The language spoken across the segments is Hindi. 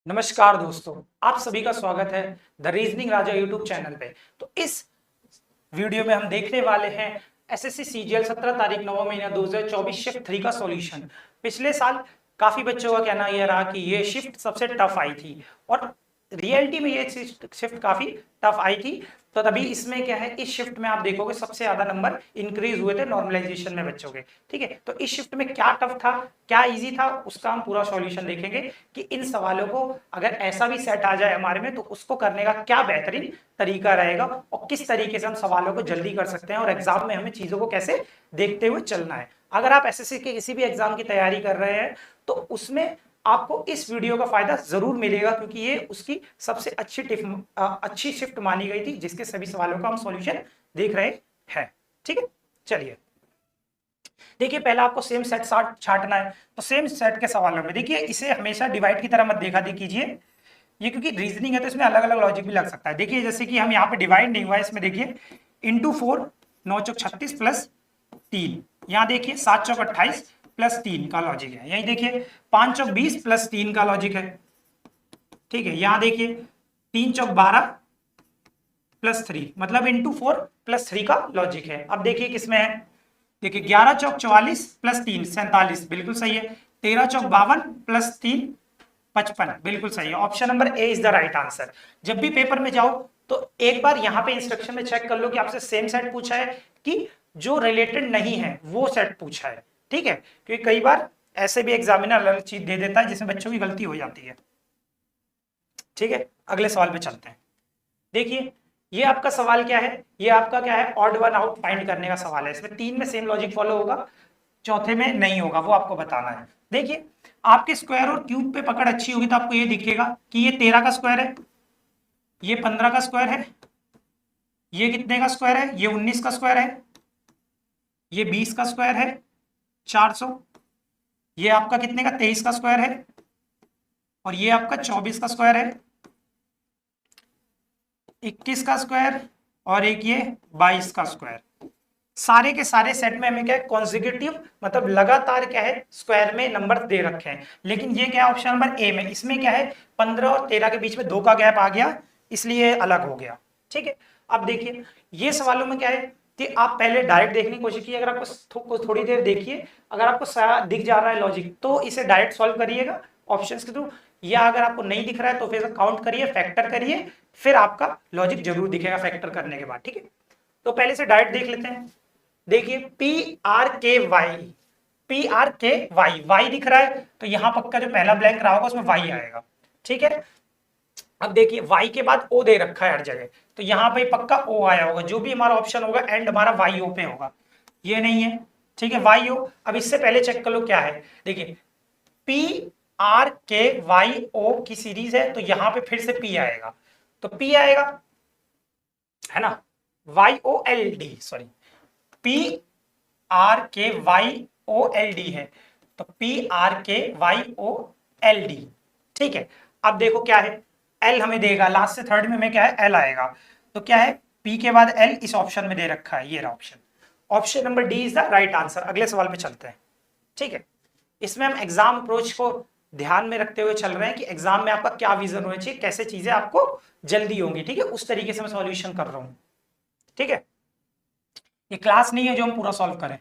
नमस्कार दोस्तों, आप सभी का स्वागत है the reasoning Raja YouTube channel पे। तो इस वीडियो में हम देखने वाले हैं एसएससी सीजीएल 17 तारीख 9वां महीना 2024 शिफ्ट 3 का सॉल्यूशन। पिछले साल काफी बच्चों का कहना यह रहा कि ये शिफ्ट सबसे टफ आई थी और रियलिटी में ये शिफ्ट काफी टफ आई थी। तो तभी इसमें क्या है, इस शिफ्ट में आप देखोगे सबसे ज्यादा नंबर इंक्रीज हुए थे नॉर्मलाइजेशन में बच्चों के। ठीक है, तो इस शिफ्ट में क्या टफ था क्या इजी था उसका हम पूरा सॉल्यूशन देखेंगे कि इन सवालों को अगर ऐसा भी सेट आ जाए हमारे में तो उसको करने का क्या बेहतरीन तरीका रहेगा और किस तरीके से हम सवालों को जल्दी कर सकते हैं और एग्जाम में हमें चीजों को कैसे देखते हुए चलना है। अगर आप एसएससी के किसी भी एग्जाम की तैयारी कर रहे हैं तो उसमें आपको इस वीडियो का फायदा जरूर मिलेगा, क्योंकि ये उसकी सबसे अच्छी शिफ्ट मानी गई थी जिसके सभी सवालों का हम सॉल्यूशन देख रहे हैं। ठीक है, चलिए देखिए, पहला आपको सेम सेट छांटना है। तो सेम सेट के सवालों में देखिए, इसे हमेशा डिवाइड की तरह मत देखा कीजिए, ये क्योंकि रीजनिंग है तो इसमें अलग अलग लॉजिक भी लग सकता है। देखिए जैसे कि हम यहाँ पे डिवाइड नहीं हुआ, इसमें देखिए इंटू 4 9 चौक 36 प्लस 3, यहाँ देखिए 7 चौक 28 प्लस 3 का लॉजिक है। यही देखिए 5 चौक 20 प्लस 3 का लॉजिक है। ठीक है, यहाँ देखिए 3 चौक 12 प्लस 3, मतलब इंटू 4 प्लस 3 का लॉजिक है। अब देखिए किसमें है, देखिए 11 चौक 44 प्लस 3 47, बिल्कुल सही है। 13 चौक 52 प्लस 3 55, बिल्कुल सही है। Option number A is the right answer. जब भी पेपर में जाओ तो एक बार यहाँ पे इंस्ट्रक्शन में चेक कर लो कि आपसे सेम सेट पूछा है कि जो रिलेटेड नहीं है वो सेट पूछा है। ठीक है, क्योंकि कई बार ऐसे भी एग्जामिनर अलग चीज दे देता है जिसमें बच्चों की गलती हो जाती है। ठीक है, अगले सवाल पे चलते हैं। देखिए ये आपका सवाल क्या है, ये आपका क्या है, ऑड वन आउट फाइंड करने का सवाल है। इसमें 3 में सेम लॉजिक फॉलो होगा, चौथे में नहीं होगा, वो आपको बताना है। देखिए आपके स्क्वायर और क्यूब पे पकड़ अच्छी होगी तो आपको ये दिखेगा कि ये 13 का स्क्वायर है, ये 15 का स्क्वायर है, ये कितने का स्क्वायर है, ये 19 का स्क्वायर है, ये 20 का स्क्वायर है 400, ये आपका कितने का 23 का स्क्वायर है और ये आपका 24 का स्क्वायर है, 21 का स्क्वायर और एक ये 22 का स्क्वायर। सारे के सारे सेट में हमें क्या है, कॉन्जिक्यूटिव मतलब लगातार क्या है, स्क्वायर में नंबर दे रखे हैं। लेकिन ये क्या है, ऑप्शन नंबर ए में, इसमें क्या है 15 और 13 के बीच में 2 का गैप आ गया, इसलिए अलग हो गया। ठीक है, अब देखिए ये सवालों में क्या है कि आप पहले डायरेक्ट देखने की कोशिश कीजिए। अगर आपको थोड़ी देर देखिए, अगर आपको दिख जा रहा है लॉजिक तो इसे डायरेक्ट सॉल्व करिएगा ऑप्शंस के थ्रू, या अगर आपको नहीं दिख रहा है तो फिर काउंट करिए, फैक्टर करिए, फिर आपका लॉजिक जरूर दिखेगा फैक्टर करने के बाद। ठीक है, तो पहले से डायरेक्ट देख लेते हैं। देखिए पी आर के वाई दिख रहा है तो यहां पक्का जो पहला ब्लैंक रहा होगा उसमें वाई आएगा। ठीक है, अब देखिए वाई के बाद ओ दे रखा है हर जगह, तो यहां पे पक्का ओ आया होगा, जो भी हमारा ऑप्शन होगा एंड हमारा वाई ओ पे होगा, ये नहीं है। ठीक है, वाई ओ। अब इससे पहले चेक कर लो क्या है, देखिए PRKYO की सीरीज है तो यहां पे फिर से पी आएगा, तो पी आएगा है ना, YOLD सॉरी PRKYOLD है, तो PRKYOLD। ठीक है, अब देखो क्या है, L हमें देगा, लास्ट से थर्ड में हमें क्या है L आएगा, तो क्या है P के बाद L इस ऑप्शन में दे रखा है, ये रहा option. Option number D is the right answer. अगले सवाल पे चलते हैं। ठीक है, इसमें हम एग्जाम अप्रोच को ध्यान में रखते हुए चल रहे हैं कि एग्जाम में आपका क्या विजन होना चाहिए, कैसे चीजें आपको जल्दी होंगी। ठीक है, उस तरीके से मैं सॉल्यूशन कर रहा हूं। ठीक है, ये क्लास नहीं है जो हम पूरा सॉल्व करें।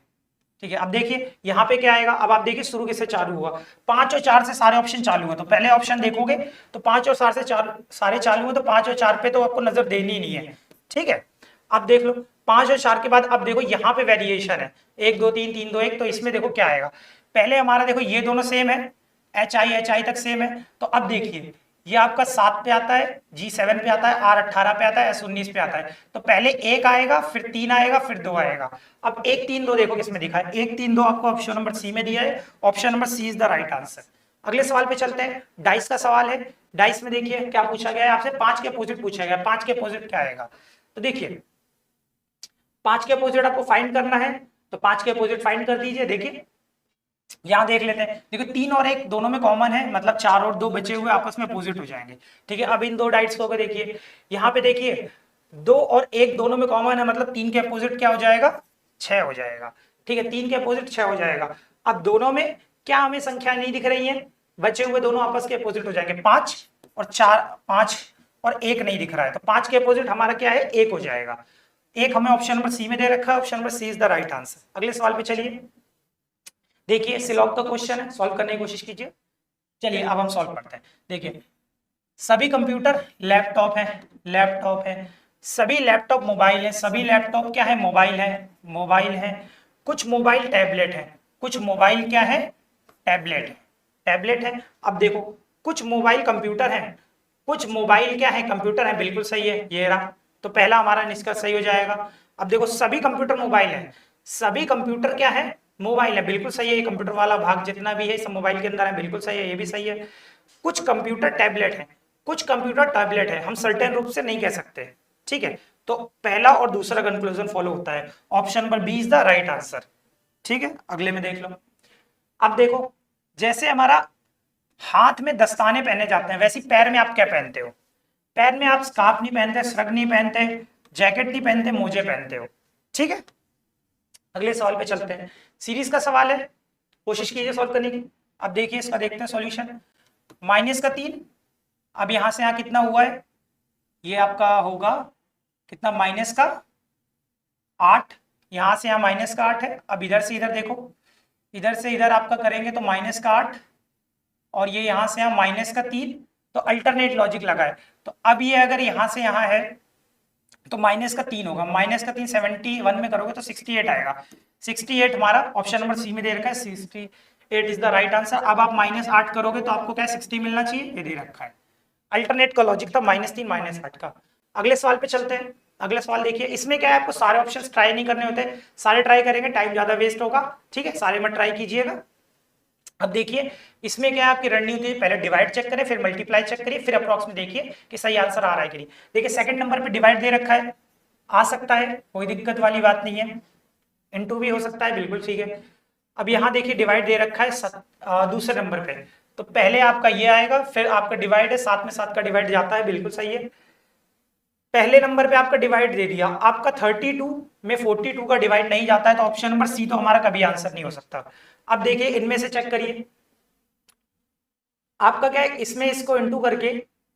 ठीक है, अब देखिए यहाँ पे क्या आएगा, अब आप देखिए शुरू किससे चालू हुआ, 5 और 4 से सारे ऑप्शन चालू हैं, तो पहले ऑप्शन देखोगे तो 5 और 4 से सारे चालू हैं, तो 5 और 4 पे तो आपको नजर देनी नहीं है। ठीक है, अब देख लो 5 और 4 के बाद अब देखो यहाँ पे वेरिएशन है 1 2 3 3 2 1, तो इसमें देखो क्या आएगा, पहले हमारा देखो ये दोनों सेम है, HI तक सेम है, तो अब देखिए ये आपका 7 पे आता है, G7 पे आता है, R18 पे आता है, S19 पे आता है, तो पहले 1 आएगा फिर 3 आएगा फिर 2 आएगा। अब 1 3 2 देखो किसमें दिखा है, 1 3 2 आपको ऑप्शन नंबर सी में दिया है, option number C is the right answer. अगले सवाल पे चलते हैं, डाइस का सवाल है। डाइस में देखिए क्या पूछा गया है आपसे, 5 के अपोजिट पूछा गया, 5 के अपोजिट क्या आएगा, तो देखिए 5 के अपोजिट आपको फाइंड करना है, तो 5 के अपोजिट फाइंड कर दीजिए। देखिए यहां देख लेते हैं, देखो 3 और 1 दोनों में कॉमन है, मतलब 4 और 2 बचे हुए आपस में अपोजिट हो जाएंगे। ठीक है, अब इन दो डाइट्स को देखिए, यहाँ पे देखिए 2 और 1 दोनों में कॉमन है, मतलब 3 के अपोजिट क्या हो जाएगा, 6 हो जाएगा। ठीक है, 3 के अपोजिट 6 हो जाएगा। अब दोनों में क्या हमें संख्या नहीं दिख रही है, बचे हुए दोनों आपस के अपोजिट हो जाएंगे, 5 और 4, 5 और 1 नहीं दिख रहा है, तो 5 के अपोजिट हमारा क्या है, 1 हो जाएगा। 1 हमें ऑप्शन नंबर सी में दे रखा है, option number C is the right answer. अगले सवाल पे चलिए, देखिए सिलॉग का क्वेश्चन है, सॉल्व करने की कोशिश कीजिए। चलिए अब हम सॉल्व करते हैं। देखिए सभी कंप्यूटर लैपटॉप है, सभी लैपटॉप मोबाइल है, सभी लैपटॉप क्या है, मोबाइल है, कुछ मोबाइल टैबलेट है, कुछ मोबाइल क्या है, टैबलेट है। अब देखो कुछ मोबाइल कंप्यूटर है, कुछ मोबाइल क्या है, कंप्यूटर है, बिल्कुल सही है, ये रहा, तो पहला हमारा निष्कर्ष सही हो जाएगा। अब देखो सभी कंप्यूटर मोबाइल है, सभी कंप्यूटर क्या है, मोबाइल है, बिल्कुल सही है, ये कंप्यूटर वाला भाग जितना भी है सब मोबाइल के अंदर है, बिल्कुल सही है, ये भी सही है। कुछ कंप्यूटर टैबलेट है, कुछ कंप्यूटर टैबलेट है, हम सर्टेन रूप से नहीं कह सकते, ठीक है, तो पहला और दूसरा कंक्लूजन फॉलो होता है, option number B is the right answer, ठीक है। अगले में देख लो, अब देखो जैसे हमारा हाथ में दस्ताने पहने जाते हैं, वैसे पैर में आप क्या पहनते हो, पैर में आप स्कार्फ नहीं पहनते, श्रग नहीं पहनते, जैकेट नहीं पहनते, मोजे पहनते हो, ठीक है। अगले सवाल पे चलते हैं, सीरीज का सवाल है, कोशिश कीजिए सॉल्व करने की। अब देखिए इसका देखते हैं सॉल्यूशन, -3, अब यहां से यहां कितना हुआ है, ये आपका होगा कितना, -8, यहां से यहां -8 है। अब इधर से इधर देखो, इधर से इधर आपका करेंगे तो -8 और ये यहां से यहां -3, तो अल्टरनेट लॉजिक लगा है, तो अब ये अगर यहां से यहां है तो -3 होगा, -3 71 में करोगे तो 68 आएगा, 68 हमारा ऑप्शन नंबर सी में दे रखा है, 68 इज द राइट आंसर। अब आप -8 करोगे तो आपको क्या 60 मिलना चाहिए, ये दे रखा है, अल्टरनेट का लॉजिक था -3 -8 का। अगले सवाल पे चलते हैं, अगले सवाल देखिए, इसमें क्या है, आपको सारे ऑप्शंस ट्राई नहीं करने होते, सारे ट्राई करेंगे टाइम ज्यादा वेस्ट होगा, ठीक है, सारे मत ट्राई कीजिएगा। अब देखिए इसमें क्या है, आपकी रणनीति है, पहले डिवाइड चेक करें, फिर मल्टीप्लाई चेक करिए, फिर अप्रॉक्स में देखिए कि सही आंसर आ रहा है कि नहीं। देखिए सेकंड नंबर पे डिवाइड दे रखा है, आ सकता है, कोई दिक्कत वाली बात नहीं है, इनटू भी हो सकता है, बिल्कुल ठीक है। अब यहाँ देखिए डिवाइड दे रखा है दूसरे नंबर पे, तो पहले आपका ये आएगा, फिर आपका डिवाइड है, 7 में 7 का डिवाइड जाता है, बिल्कुल सही है। पहले नंबर पे आपका डिवाइड दे दिया, आपका 32 में 42 का डिवाइड नहीं जाता है, तो ऑप्शन नंबर सी तो हमारा कभी आंसर नहीं हो सकता। अब देखिए इनमें से चेक करिए, आपका क्या है, इसमें इसको इंटू करके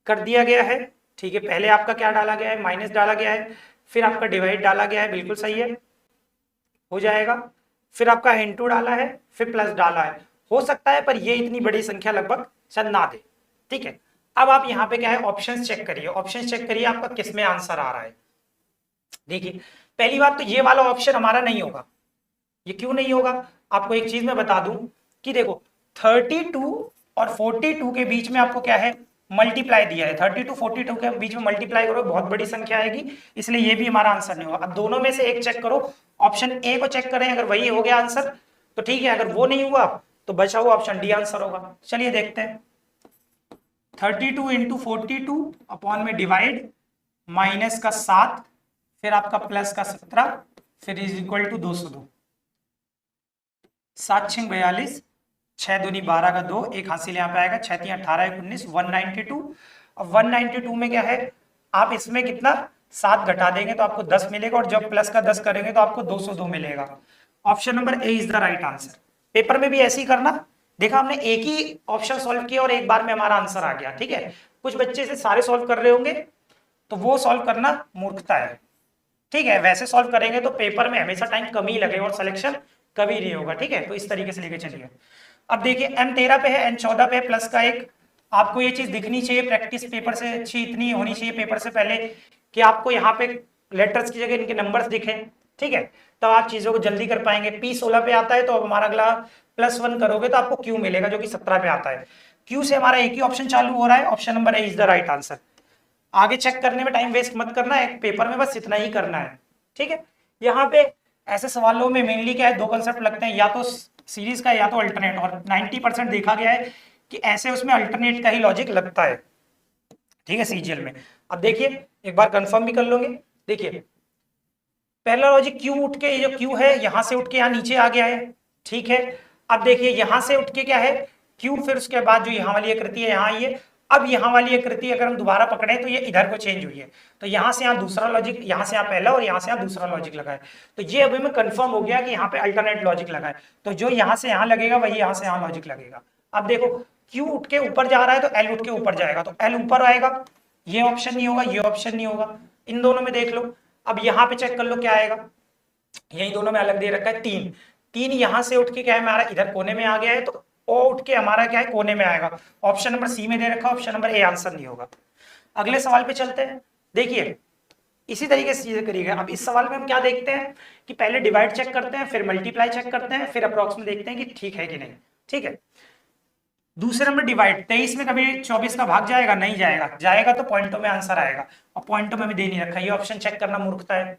कर दिया गया है, ठीक है, पहले आपका क्या डाला गया है, माइनस डाला गया है, फिर आपका डिवाइड डाला गया है, बिल्कुल सही है, हो जाएगा, फिर आपका इंटू डाला है, फिर प्लस डाला है, हो सकता है, पर ये इतनी बड़ी संख्या लगभग शायद ना दे, ठीक है। अब आप यहाँ पे क्या है, ऑप्शंस चेक करिए, ऑप्शंस चेक करिए आपका किसमें आंसर आ रहा है। देखिए पहली बात तो ये वाला ऑप्शन हमारा नहीं होगा, ये क्यों नहीं होगा, आपको एक चीज मैं बता दूं कि देखो 32 और 42 के बीच में आपको क्या है, मल्टीप्लाई दिया है, 32 42 के बीच में मल्टीप्लाई करो, बहुत बड़ी संख्या आएगी, इसलिए ये भी हमारा आंसर नहीं होगा। अब दोनों में से एक चेक करो, ऑप्शन ए को चेक करें, अगर वही हो गया आंसर तो ठीक है, अगर वो नहीं हुआ तो बचा हुआ ऑप्शन डी आंसर होगा। चलिए देखते हैं, 32 इंटू 42 अपॉन में डिवाइड, माइनस का 7, फिर आपका प्लस का 17, फिर इज इक्वल टू 202, 7 6 42, 6 दूनी 12 का 2, एक हासिल यहाँ पे आएगा, 6 3 18 19, 192। अब 192 में क्या है, आप इसमें कितना 7 घटा देंगे तो आपको 10 मिलेगा, और जब प्लस का 10 करेंगे तो आपको 202 मिलेगा। Option number A is the right answer. Paper में भी ऐसे ही करना, देखा हमने एक ही ऑप्शन सॉल्व किया और एक बार में हमारा आंसर आ गया, ठीक है। कुछ बच्चे से सारे सॉल्व कर रहे होंगे तो वो सॉल्व करना मूर्खता है, ठीक है, वैसे सॉल्व करेंगे तो पेपर में हमेशा टाइम कम ही लगेगा और सिलेक्शन कभी नहीं होगा, ठीक है, तो इस तरीके से लेके चलिए। अब देखिए M13 पे है, N14 पे प्लस का 1, आपको ये चीज दिखनी चाहिए, प्रैक्टिस पेपर से अच्छी इतनी होनी चाहिए पेपर से पहले कि आपको यहाँ पे लेटर्स की जगह इनके नंबर्स दिखे, ठीक है, तो आप चीजों को जल्दी कर पाएंगे। P16 पे आता है तो अब हमारा अगला +1 करोगे तो आपको Q मिलेगा जो कि 17 पे आता है, Q से हमारा एक ही ऑप्शन चालू हो रहा है, option number A is the right answer. आगे चेक करने में टाइम वेस्ट मत करना है, पेपर में बस इतना ही करना है, ठीक है। यहाँ पे ऐसे सवालों में मेनली क्या है, दो कंसेप्ट लगते हैं, या तो सीरीज का या तो अल्टरनेट, और 90% देखा गया है कि ऐसे उसमें अल्टरनेट का ही लॉजिक लगता है, ठीक है, सीजीएल में। अब देखिए एक बार कंफर्म भी कर लोगे, देखिए पहला लॉजिक क्यू उठ के, ये जो क्यू है यहां से उठ के यहाँ नीचे आ गया है, ठीक है। अब देखिए यहां से उठ के क्या है क्यू, फिर उसके बाद जो यहाँ वाली आकृति है यहाँ ये, अब यहाँ वाली आकृति अगर हम दोबारा पकड़े तो ये इधर को चेंज हुई है, तो यहाँ से यहाँ दूसरा लॉजिक, यहाँ से यहाँ पहला और यहाँ से यहाँ दूसरा लॉजिक लगा है, तो ये अभी में कंफर्म हो गया कि यहाँ पे अल्टरनेट लॉजिक लगा है, तो जो यहाँ से यहाँ लगेगा वही यहाँ से यहाँ लॉजिक लगेगा। अब देखो Q उठ के ऊपर जा रहा है तो L उठ के ऊपर जाएगा, तो L ऊपर आएगा, ये ऑप्शन नहीं होगा, ये ऑप्शन नहीं होगा, इन दोनों में देख लो। अब यहाँ पे चेक कर लो क्या आएगा, यही दोनों में अलग दे रखा है 3, 3 यहाँ से उठ के क्या है हमारा इधर कोने में आ गया है, तो O उठ के हमारा क्या है कोने में आएगा, ऑप्शन नंबर सी में दे रखा है, ऑप्शन नंबर ए आंसर नहीं होगा। अगले सवाल पे चलते हैं, देखिए इसी तरीके से चीजें करिएगा। अब इस सवाल में हम क्या देखते हैं कि पहले डिवाइड चेक करते हैं, फिर मल्टीप्लाई चेक करते हैं, फिर अप्रॉक्स में देखते हैं कि ठीक है कि नहीं, ठीक है। दूसरे नंबर डिवाइड, 23 में कभी 24 का भाग जाएगा, नहीं जाएगा, जाएगा तो पॉइंटों में आंसर आएगा, और पॉइंटों में भी दे नहीं रखा, ये ऑप्शन चेक करना मूर्खता है,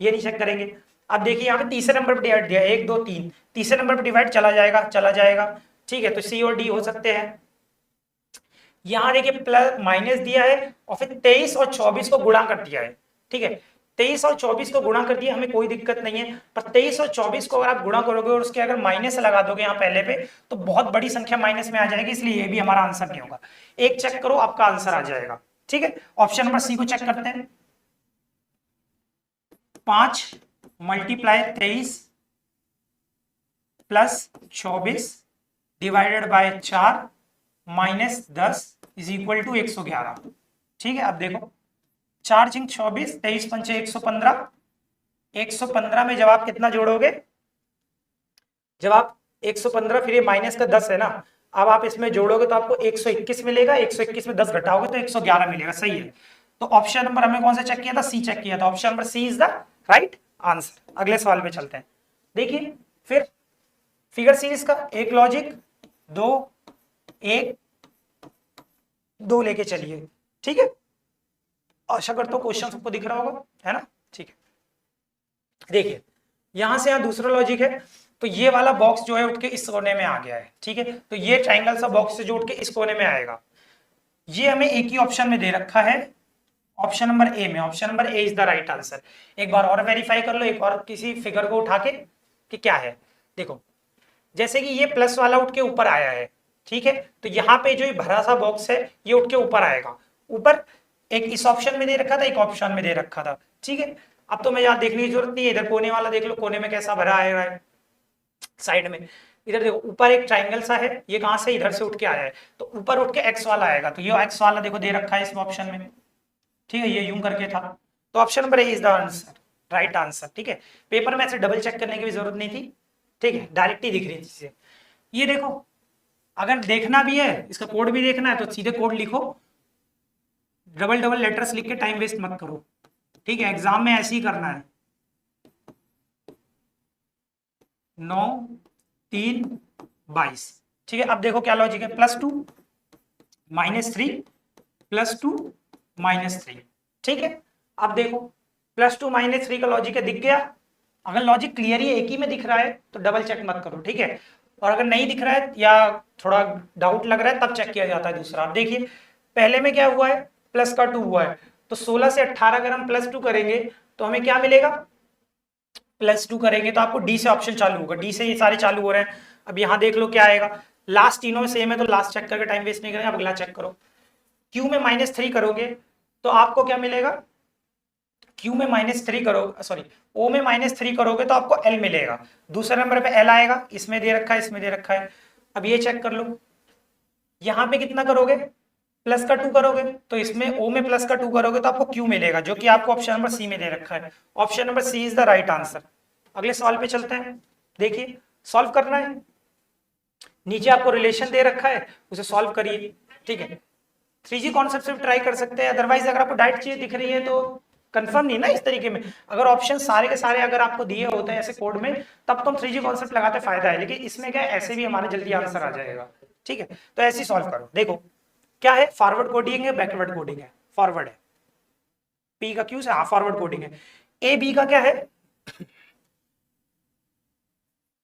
ये नहीं चेक करेंगे। अब देखिए यहाँ पे तीसरे नंबर पर डिवाइड दिया 1 2 3, तीसरे नंबर पर डिवाइड चला जाएगा, चला जाएगा, ठीक है, तो सी और डी हो सकते हैं। यहाँ देखिए प्लस माइनस दिया है और फिर 23 और 24 को गुणा कर दिया है, ठीक है, 23 और 24 को गुणा कर दिया, हमें कोई दिक्कत नहीं है, पर 23 और 24 को अगर आप गुणा करोगे और उसके अगर माइनस लगा दोगे यहाँ पहले पे, तो बहुत बड़ी संख्या माइनस में आ जाएगी, इसलिए ये भी हमारा आंसर नहीं होगा। एक चेक करो, आपका आंसर आ जाएगा, ठीक है। ऑप्शन नंबर सी को चेक करते हैं, 5 multiply 23 plus 24 divided by 4 minus 10 is equal to 111, ठीक है। अब देखो 4 × 24, 23 × 5 115, 115 में जब आप कितना जोड़ोगे, जब आप 115 फिर ये माइनस का 10 है ना, अब आप इसमें जोड़ोगे तो आपको 121 मिलेगा, 121 में 10 घटाओगे तो 111 मिलेगा, सही है। तो ऑप्शन नंबर हमने कौन सा चेक किया था, सी चेक किया था, option number C is the right answer. अगले सवाल पे चलते हैं, देखिए फिर फिगर सीरीज का एक लॉजिक 2 1 2 लेके चलिए, ठीक है। आशा करता हूं क्वेश्चन सबको दिख रहा होगा, है ना, ठीक है। देखिए यहां से यहां दूसरा लॉजिक है, तो ये वाला बॉक्स जो है उठ के इस कोने में आ गया है, ठीक है, तो ये ट्राइंगल सा बॉक्स से जो उठ के इस कोने में आएगा, ये हमें एक ही ऑप्शन में दे रखा है, ऑप्शन नंबर ए में, option number A is the right answer. एक बार और वेरीफाई कर लो, एक और किसी फिगर को उठा के कि क्या है। देखो जैसे कि ये प्लस वाला उठ के ऊपर आया है, ठीक है, तो यहाँ पे जो ये भरा सा बॉक्स है ये उठ के ऊपर आएगा, ऊपर एक इस ऑप्शन में दे रखा था, एक ऑप्शन में दे रखा था, ठीक है। अब तो मैं यहाँ देखने की जरूरत नहीं है, इधर कोने वाला देख लो, कोने में कैसा भरा आया है, साइड में इधर देखो ऊपर एक ट्राइंगल सा है, ये कहां से इधर से उठ के आया है, तो ऊपर उठ के एक्स वाला आएगा, तो ये एक्स वाला देखो दे रखा है इस ऑप्शन में, ठीक है, ये यूं करके था, तो option number A is the answer, right answer, ठीक है। पेपर में ऐसे डबल चेक करने की भी जरूरत नहीं थी, ठीक है, डायरेक्ट ही दिख रही थी। ये देखो अगर देखना भी है, इसका कोड भी देखना है, तो सीधे कोड लिखो, डबल डबल लेटर्स लिख के टाइम वेस्ट मत करो, ठीक है, एग्जाम में ऐसे ही करना है। 9 3 22, ठीक है। अब देखो क्या लॉजिक है, +2 -3 +2 -3, ठीक है। अब देखो +2 -3 का लॉजिक है, दिख गया। अगर लॉजिक क्लियर ही एक ही में दिख रहा है तो डबल चेक मत करो, ठीक है, और अगर नहीं दिख रहा है या थोड़ा डाउट लग रहा है तब चेक किया जाता है दूसरा। अब देखिए पहले में क्या हुआ है, प्लस का 2 हुआ है, तो 16 से 18 अगर हम +2 करेंगे तो हमें क्या मिलेगा, +2 करेंगे तो आपको डी से ऑप्शन चालू होगा, डी से ये सारे चालू हो रहे हैं। अब यहाँ देख लो क्या आएगा, लास्ट तीनों में सेम है तो लास्ट चेक करके टाइम वेस्ट नहीं करेंगे, अब अगला चेक करो। क्यू में -3 करोगे तो आपको क्या मिलेगा, क्यू में -3 करोगे, सॉरी ओ में -3 करोगे तो आपको एल मिलेगा, दूसरे नंबर पे एल आएगा, इसमें दे रखा है, इसमें दे रखा है। अब ये चेक कर लो, यहाँ पे कितना करोगे, प्लस का 2 करोगे तो इसमें ओ में प्लस का 2 करोगे तो आपको क्यू मिलेगा, जो कि आपको ऑप्शन नंबर सी में दे रखा है, option number C is the right answer. अगले सवाल पे चलते हैं, देखिए सॉल्व करना है, नीचे आपको रिलेशन दे रखा है, उसे सॉल्व करिए, ठीक है। 3G कॉन्सेप्ट से ट्राई कर सकते हैं, अदरवाइज अगर आपको डाइट चीज दिख रही है तो कंफर्म नहीं ना इस तरीके में, अगर ऑप्शन सारे के सारे अगर आपको दिए होते हैं ऐसे कोड में तब तो हम 3G कॉन्सेप्ट लगाते फायदा है, लेकिन इसमें क्या ऐसे भी हमारे जल्दी आंसर आ जाएगा, ठीक है। तो ऐसे ही सॉल्व करो। देखो क्या है, फॉरवर्ड कोडिंग है, बैकवर्ड कोडिंग है, फॉरवर्ड है, पी का क्यू से, हाँ फॉरवर्ड कोडिंग है। ए बी का क्या है,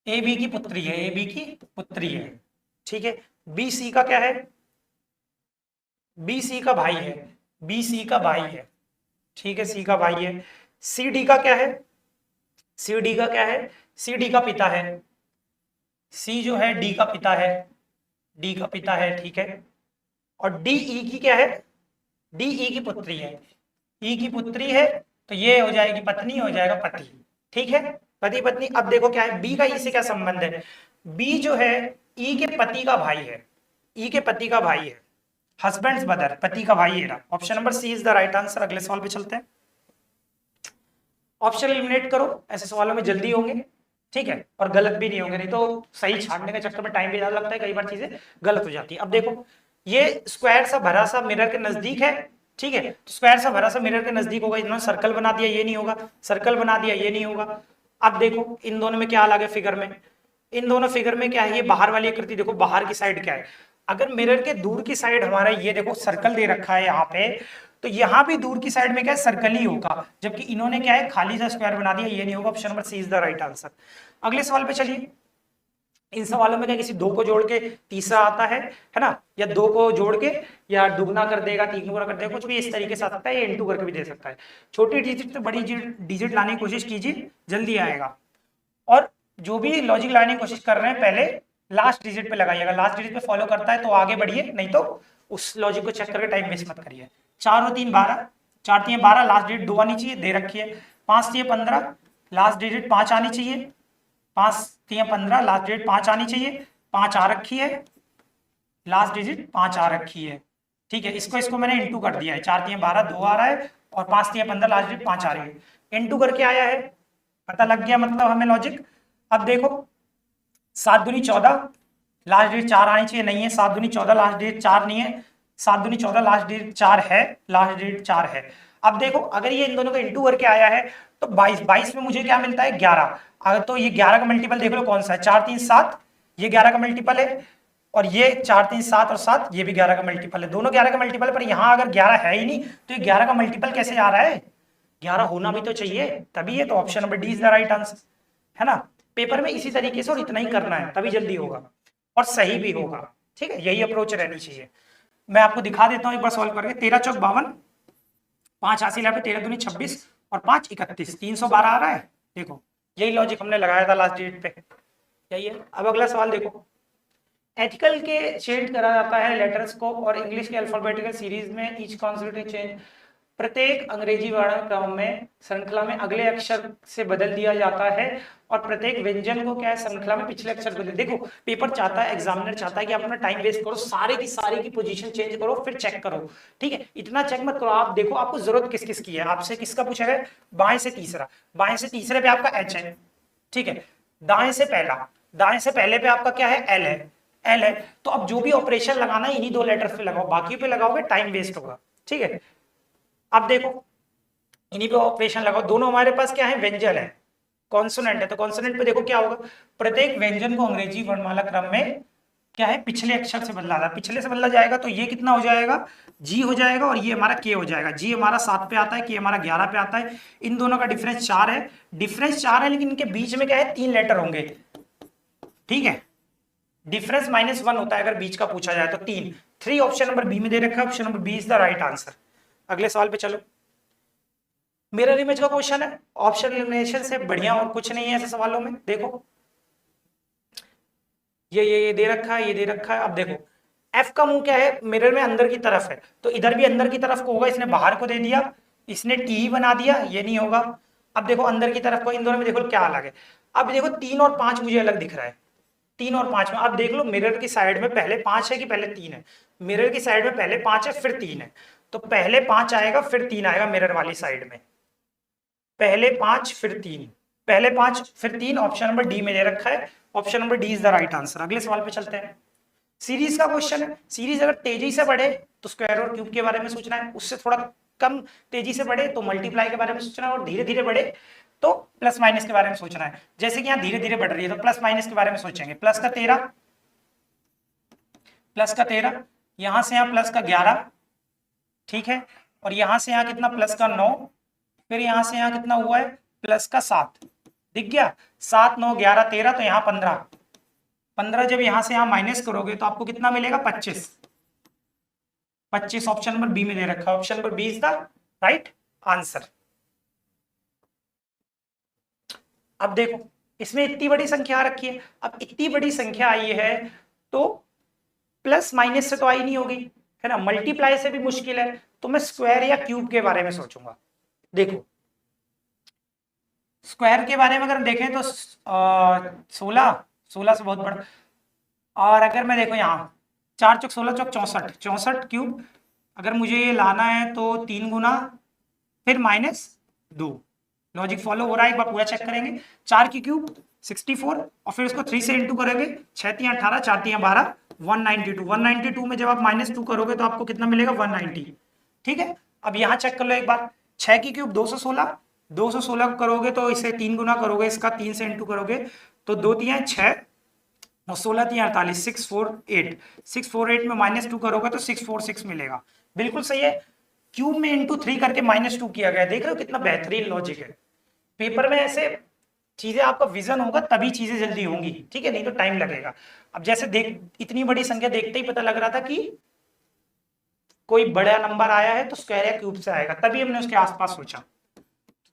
ए बी की पुत्री है, ए बी की पुत्री है, ठीक है। बी सी का क्या है, बी सी का भाई है, बी सी का भाई है, ठीक है, सी का भाई है। सी डी का क्या है, सी डी का क्या है, सी डी का पिता है, सी जो है डी का पिता है, डी का पिता है, ठीक है। और डी ई की क्या है, डी ई की पुत्री है, ई की पुत्री है तो ये हो जाएगी पत्नी, हो जाएगा पति, ठीक है, पति पत्नी। अब देखो क्या है, बी का ई से क्या संबंध है, बी जो है ई के पति का भाई है, ई के पति का भाई है, हस्बैंड्स ब्रदर, पति का भाई है। Option number C is the right answer. अगले सवाल पे चलते हैं। ऑप्शन एलिमिनेट करो, ऐसे सवालों में जल्दी होंगे, ठीक है, और गलत भी नहीं होंगे, नहीं तो सही छांटने के चक्कर में टाइम भी ज्यादा लगता है, कई बार चीजें गलत हो जाती है। अब देखो, ये स्क्वायर सा भरा सा मिरर के नजदीक है, ठीक है, तो स्क्वायर सा भरा सा मिरर के नजदीक होगा, इन्होंने सर्कल बना दिया, ये नहीं होगा, सर्कल बना दिया, ये नहीं होगा। अब देखो इन दोनों में क्या अलग है फिगर में, इन दोनों फिगर में क्या है, ये बाहर वाली आकृति देखो, बाहर की साइड क्या है, अगर मिरर के दूर की साइड हमारा ये देखो सर्कल दे रखा है यहाँ पे, तो यहाँ भी दूर की साइड में क्या है, सर्कल ही होगा, जबकि इन्होंने क्या है, खाली सा स्क्वायर बना दिया, ये नहीं होगा। Option number C is the right answer. अगले सवाल पे चलिए। इन सवालों में क्या किसी दो को जोड़ के तीसरा आता है ना, या दो को जोड़ के या दुगना कर देगा, तीन गुना कर देगा, कुछ भी इस तरीके से आ सकता है, या इंटू करके भी दे सकता है। छोटी डिजिट से बड़ी डिजिट लाने की कोशिश कीजिए, जल्दी आएगा। और जो भी लॉजिक लाने की कोशिश कर रहे हैं, पहले लास्ट डिजिट पे लगाइएगा, लास्ट डिजिट पे फॉलो करता है तो आगे बढ़िए, नहीं तो उस लॉजिक को चेक करके टाइम वेस्ट मत करिए। 4 और 3 12, 4 3 12, लास्ट डिजिट 2 आनी चाहिए, दे रखी है। 5 3 15, लास्ट डिजिट 5 आनी चाहिए, 5 3 15, लास्ट डिजिट 5 आनी चाहिए, 5 आ रखी है, लास्ट डिजिट 5 आ रखी है, ठीक है। इसको मैंने इंटू कर दिया है, 4 3 12 2 आ रहा है, और 5 3 15, लास्ट डिजिट 5 आ रही है, इंटू करके आया है, पता लग गया मतलब हमें लॉजिक। अब देखो 7 दूनी 14, लास्ट डिजिट 4 आनी चाहिए, नहीं है, 7 दूनी 14, लास्ट डिजिट 4 नहीं है, 7 दूनी 14, लास्ट डिजिट 4 है, लास्ट डिजिट 4 है। अब देखो अगर ये इन दोनों का इंटू करके आया है तो 22, 22 में मुझे क्या मिलता है, 11। अगर तो ये 11 का मल्टीपल देख लो कौन सा है, 4 3 7, ये 11 का मल्टीपल है, और ये 4 3 7 और 7 ये भी 11 का मल्टीपल है, दोनों 11 का मल्टीपल है, पर यहाँ अगर 11 है ही नहीं तो ये 11 का मल्टीपल कैसे आ रहा है, 11 होना भी तो चाहिए, तभी है। तो option number D is the right answer, है ना। पेपर में इसी तरीके से और इतना ही करना है, तभी जल्दी होगा और सही भी होगा, ठीक है, यही अप्रोच रहनी चाहिए। मैं आपको दिखा देता हूँ एक बार सॉल्व करके। 13 चौक 52, 5 हासिल यहाँ पे, 13 दूनी 26 और 5 31, 312 आ रहा है। देखो यही लॉजिक हमने लगाया था लास्ट डेट पे, यही है। अब अगला सवाल देखो, एथिकल के चेंज करा जाता है लेटर्स को, और इंग्लिश के अल्फाबेटिकल सीरीज में ईच कॉन्सोनेंट चेंज, प्रत्येक अंग्रेजी वर्ण क्रम में श्रृंखला में अगले अक्षर से बदल दिया जाता है, और प्रत्येक व्यंजन को क्या है, श्रृंखला में पिछले अक्षर बदल। देखो पेपर चाहता है, एग्जामिनर चाहता है कि आप अपना टाइम वेस्ट करो, सारे की पोजीशन चेंज करो फिर चेक करो, ठीक है, इतना चेक मत करो। आप देखो आपको जरूरत किस किस की है, आपसे किसका पूछा है, बाएं से तीसरा, बाएं से तीसरे पे आपका एच है, ठीक है, दाएं से पहला, दाएं से पहले पे आपका क्या है, एल है, एल है। तो अब जो भी ऑपरेशन लगाना है इन्हीं दो लेटर्स पे लगाओ, बाकी पे लगाओगे टाइम वेस्ट होगा, ठीक है। अब देखो इन्हीं पे ऑपरेशन लगाओ, दोनों हमारे पास क्या है, व्यंजन है, कॉन्सोनेंट है, तो कॉन्सोनेंट पे देखो क्या होगा, प्रत्येक व्यंजन को अंग्रेजी वर्णमाला क्रम में क्या है, पिछले अक्षर से बदला था, पिछले से बदला जाएगा, तो ये कितना हो जाएगा, जी हो जाएगा, और ये हमारा के हो जाएगा। जी हमारा 7 पे आता है, के हमारा 11 पे आता है, इन दोनों का डिफरेंस 4 है, डिफरेंस 4 है, लेकिन इनके बीच में क्या है, 3 लेटर होंगे, ठीक है, डिफरेंस -1 होता है अगर बीच का पूछा जाए तो 3, 3 ऑप्शन नंबर बी में दे रखा है, option number B is the right answer. अगले सवाल पे चलो, मिरर इमेज का क्वेश्चन है, ऑप्शन एलिमिनेशन से बढ़िया और कुछ नहीं है ऐसे सवालों में। देखो ये दे रखा है, ये दे रखा है। अब देखो एफ का मुंह क्या है, मिरर में अंदर की तरफ है, तो इधर भी अंदर की तरफ को होगा, इसने बाहर को दे दिया, इसने टी ही बना दिया, ये नहीं होगा। अब देखो अंदर की तरफ को, इन दोनों में देखो क्या अलग है। अब देखो 3 और 5 मुझे अलग दिख रहा है, 3 और 5 में। अब देख लो मिरर की साइड में पहले 5 है कि पहले 3 है, मिरर की साइड में पहले 5 है फिर 3 है, तो पहले 5 आएगा फिर 3 आएगा मिरर वाली साइड में, पहले 5 फिर 3, पहले 5 फिर 3, ऑप्शन नंबर डी में दे रखा है, option number D is the right answer. अगले सवाल पे चलते हैं, सीरीज का क्वेश्चन है। सीरीज अगर तेजी से बढ़े तो स्क्वायर और क्यूब के बारे में सोचना है, उससे थोड़ा कम तेजी से बढ़े तो मल्टीप्लाई के बारे में सोचना है, और धीरे धीरे बढ़े तो प्लस माइनस के बारे में सोचना है। जैसे कि यहाँ धीरे धीरे बढ़ रही है तो प्लस माइनस के बारे में सोचेंगे, प्लस का 13, प्लस का 13, यहां से यहाँ प्लस का 11, ठीक है, और यहां से यहाँ कितना, प्लस का 9, फिर यहां से यहाँ कितना हुआ है, प्लस का 7, दिख गया, 7 9 11 13, तो यहाँ 15, 15 जब यहां से यहाँ माइनस करोगे तो आपको कितना मिलेगा, 25, 25 ऑप्शन नंबर बी में दे रखा है, option number B is the right answer. अब देखो इसमें इतनी बड़ी संख्या आ रखी है, अब इतनी बड़ी संख्या आई है तो प्लस माइनस से तो आई नहीं होगी, है ना, मल्टीप्लाई से भी मुश्किल है, तो मैं स्क्वायर या क्यूब के बारे में सोचूंगा। देखो स्क्वायर के बारे में अगर देखें तो 16 से बहुत बड़ा, और अगर मैं देखो यहाँ 4 चौक 16 चौक 64, 64 क्यूब अगर मुझे ये लाना है तो 3 गुना फिर -2। लॉजिक फॉलो हो रहा है, एक बार पूरा चेक करेंगे। 4 की क्यूब 64 और फिर उसको 3 से इंटू करेंगे, 6 3 18 4 3 12 192। 192 में जब आप -2 करोगे तो आपको कितना मिलेगा 190। ठीक है, अब यहाँ चेक कर लो एक बार। 6 की क्यूब 216, 216 करोगे तो इसे 3 गुना करोगे, इसका 3 से इंटू करोगे तो 2 3 6 और 16 3 48, 648। 648 में -2 करोगे तो 646 मिलेगा। बिल्कुल सही है, क्यूब में इंटू 3 करके -2 किया गया। देख रहे हो कितना बेहतरीन लॉजिक है। पेपर में ऐसे चीजें आपका विजन होगा तभी चीजें जल्दी होंगी, ठीक है, नहीं तो टाइम लगेगा। अब जैसे देख, इतनी बड़ी संख्या देखते ही पता लग रहा था कि कोई बड़ा नंबर आया है तो स्क्वायर या क्यूब से आएगा, तभी हमने उसके आसपास सोचा,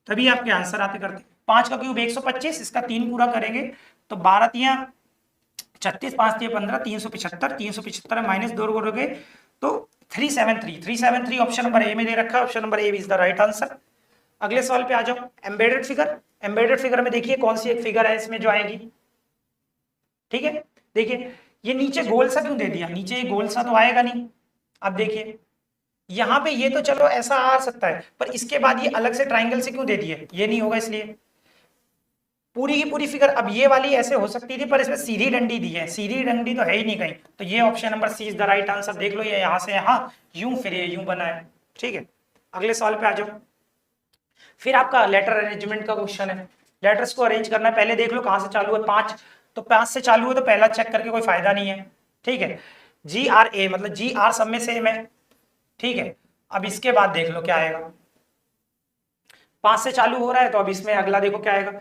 तभी आपके आंसर आते करते। 5 का क्यूब 125, इसका 3 पूरा करेंगे तो 12 तिया 36, 5 तिया 15, 375। 375 में -2 करोगे तो 373। 373 ऑप्शन नंबर ए में दे रखा है, option number A is the right answer. अगले सवाल पे आ जाओ। एम्बेडेड फिगर, एम्बेडेड फिगर में देखिए कौन सी एक फिगर है इसमें जो आएगी। ठीक है, देखिए ये नीचे गोल सा क्यों दे दिया, नीचे ये गोल सा तो आएगा नहीं। अब देखिए यहाँ पे ये तो चलो ऐसा आ सकता है, पर इसके बाद ये अलग से ट्राइंगल से क्यों दे दिए, ये नहीं होगा इसलिए। पूरी की पूरी फिगर, अब ये वाली ऐसे हो सकती थी पर इसमें सीधी डंडी दी है, सीधी डंडी तो है ही नहीं कहीं, तो ये option number C is the right answer. देख लो ये यहाँ से यहाँ यूं फिर ये यूं बना है। ठीक है, अगले सवाल पे आ जाओ। फिर आपका लेटर अरेंजमेंट का क्वेश्चन है। लेटर्स को अरेंज करना है, पहले देख लो कहां से चालू है। 5, तो 5 से चालू है तो पहला चेक करके कोई फायदा नहीं है। ठीक है, GRA मतलब GR सब में सेम है। ठीक है, अब इसके बाद देख लो क्या आएगा। 5 से चालू हो रहा है तो अब इसमें अगला देखो क्या आएगा।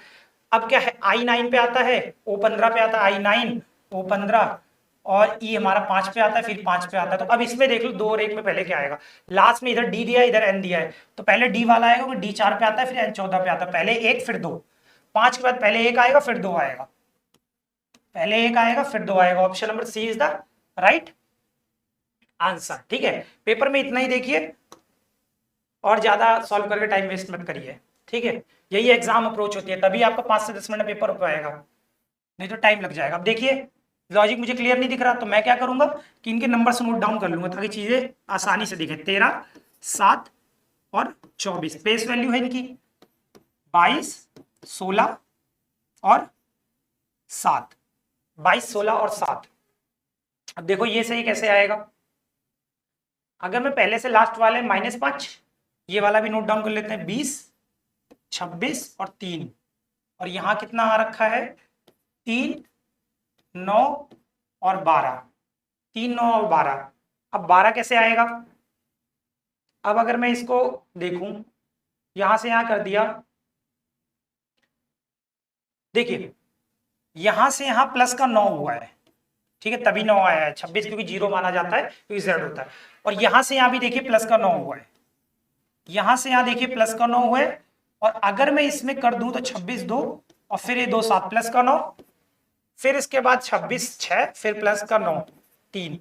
अब क्या है, I9 पे आता है, O15 पे आता है, I9 O15 और E हमारा 5 पे आता है, फिर 5 पे आता है। तो अब इसमें देख लो 2 और 1 में पहले क्या आएगा। लास्ट में इधर D दिया है, इधर N दिया है, तो पहले D वाला आएगा, D 4 पे आता है, फिर N 14 पे आता है। पहले 1 फिर 2, 5 के बाद पहले 1 आएगा फिर 2 आएगा, पहले 1 आएगा फिर 2 आएगा। Option number C is the right answer. ठीक है, पेपर में इतना ही देखिए और ज्यादा सॉल्व करके टाइम वेस्ट मत करिए। ठीक है, यही एग्जाम अप्रोच होती है, तभी आपका 5 से 10 मिनट में पेपर हो पाएगा, नहीं तो टाइम लग जाएगा। अब देखिए लॉजिक मुझे क्लियर नहीं दिख रहा तो मैं क्या करूंगा कि इनके नंबर से नोट डाउन कर लूंगा ताकि चीजें आसानी से दिखे। 13, 7 और 24 पेस वैल्यू है इनकी 22, 16 और 7। 22, 16 और 7। अब देखो ये सही कैसे आएगा। अगर मैं पहले से लास्ट वाले -5, ये वाला भी नोट डाउन कर लेते हैं। 20, 26 और 3, और यहां कितना आ रखा है 3, 9 और 12। 3, 9 और 12। अब 12 कैसे आएगा। अब अगर मैं इसको देखूं, यहां से यहां कर दिया, देखिए यहां से यहां प्लस का 9 हुआ है, ठीक है, तभी 9 आया है। 26 क्योंकि 0 माना जाता है क्योंकि Z होता है। और यहां से यहां भी देखिए प्लस का 9 हुआ है, यहां से यहां देखिए प्लस का 9 हुआ है। और अगर मैं इसमें कर दूं तो 26 2 और फिर ये 2 7 प्लस का 9, फिर इसके बाद 26 6 फिर प्लस का 9 3,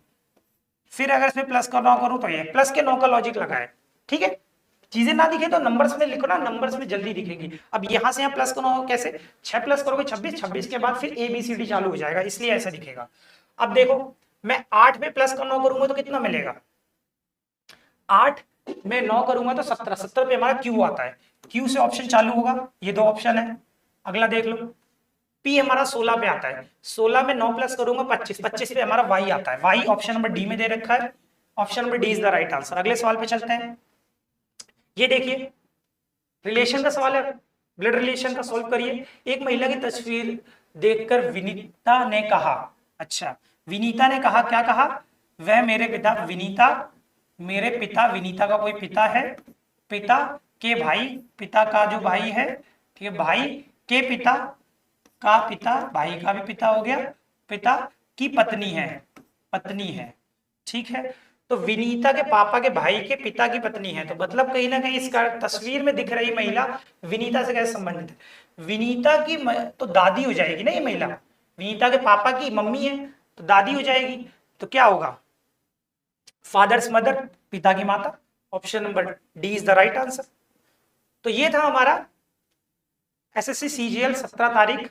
फिर अगर इसमें प्लस का 9 करूं तो ये प्लस के 9 का लॉजिक लगा है। ठीक है, चीजें ना दिखे तो नंबर्स में लिखो ना, नंबर्स में जल्दी दिखेगी। अब यहां से यहां प्लस का 9 कैसे, 6 प्लस करोगे 26, 26 के बाद फिर ABCD चालू हो जाएगा, इसलिए ऐसा दिखेगा। अब देखो मैं 8 में प्लस का 9 करूंगा तो कितना मिलेगा, 8 में 9 करूंगा तो 17, 17 पे हमारा Q आता है, Q से ऑप्शन चालू होगा, ये 2 ऑप्शन है। अगला देख लो, P हमारा 16 पे आता है, 16 में 9 प्लस करूंगा 25, 25 पे हमारा Y आता है, Y ऑप्शन नंबर डी में दे रखा है, option number D is the right answer. अगले सवाल पे चलते हैं। ये देखिए रिलेशन का सवाल है, ब्लड रिलेशन का सॉल्व करिए। एक महिला की तस्वीर देखकर विनीता ने कहा, अच्छा विनीता ने कहा, क्या कहा, वह मेरे पिता, विनीता मेरे पिता, विनीता का कोई पिता है, पिता के भाई, पिता का जो भाई है, ठीक है, भाई के पिता का पिता, भाई का भी पिता हो गया, पिता की पत्नी है, पत्नी है। ठीक है, तो विनीता के पापा के भाई के पिता की पत्नी है, तो मतलब कहीं ना कहीं इसका तस्वीर में दिख रही महिला विनीता से कैसे संबंधित है। विनीता की तो दादी हो जाएगी ना ये महिला, विनीता के पापा की मम्मी है तो दादी हो जाएगी, तो क्या होगा फादर्स मदर, पिता की माता। Option number D is the right answer. तो ये था हमारा SSC CGL 17 तारीख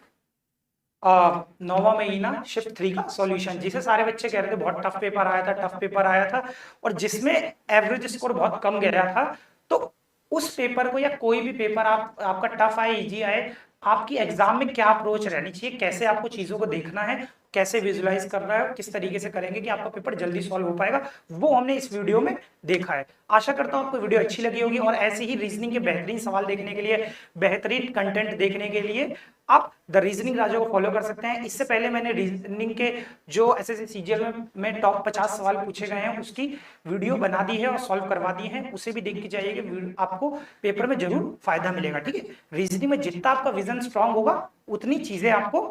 9वां महीना शिफ्ट 3 का सॉल्यूशन, जिसे सारे बच्चे कह रहे थे बहुत टफ पेपर आया था, टफ पेपर आया था, और जिसमें एवरेज स्कोर बहुत कम गया था। तो उस पेपर को या कोई भी पेपर आपका टफ आए इजी आए, आपकी एग्जाम में क्या अप्रोच रहनी चाहिए, कैसे आपको चीजों को देखना है, कैसे विजुलाइज करना है, किस तरीके से करेंगे कि आपका पेपर जल्दी सॉल्व हो पाएगा, वो हमने इस वीडियो में देखा है। आशा करता हूं आपको वीडियो अच्छी लगी होगी, और ऐसे ही रीजनिंग के बेहतरीन सवाल देखने के लिए, बेहतरीन कंटेंट देखने के लिए आप द रीजनिंग राजा को फॉलो कर सकते हैं। इससे पहले मैंने रीजनिंग के जो एसएससी सीजीएल में टॉप 50 सवाल पूछे गए हैं उसकी वीडियो बना दी है और सॉल्व करवा दी है, उसे भी देख के जाइए, आपको पेपर में जरूर फायदा मिलेगा। ठीक है, रीजनिंग में जितना आपका विजन स्ट्रांग होगा उतनी चीजें आपको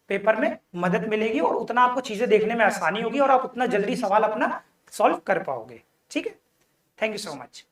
पेपर में मदद मिलेगी, और उतना आपको चीजें देखने में आसानी होगी, और आप उतना जल्दी सवाल अपना सॉल्व कर पाओगे। ठीक है, थैंक यू सो मच।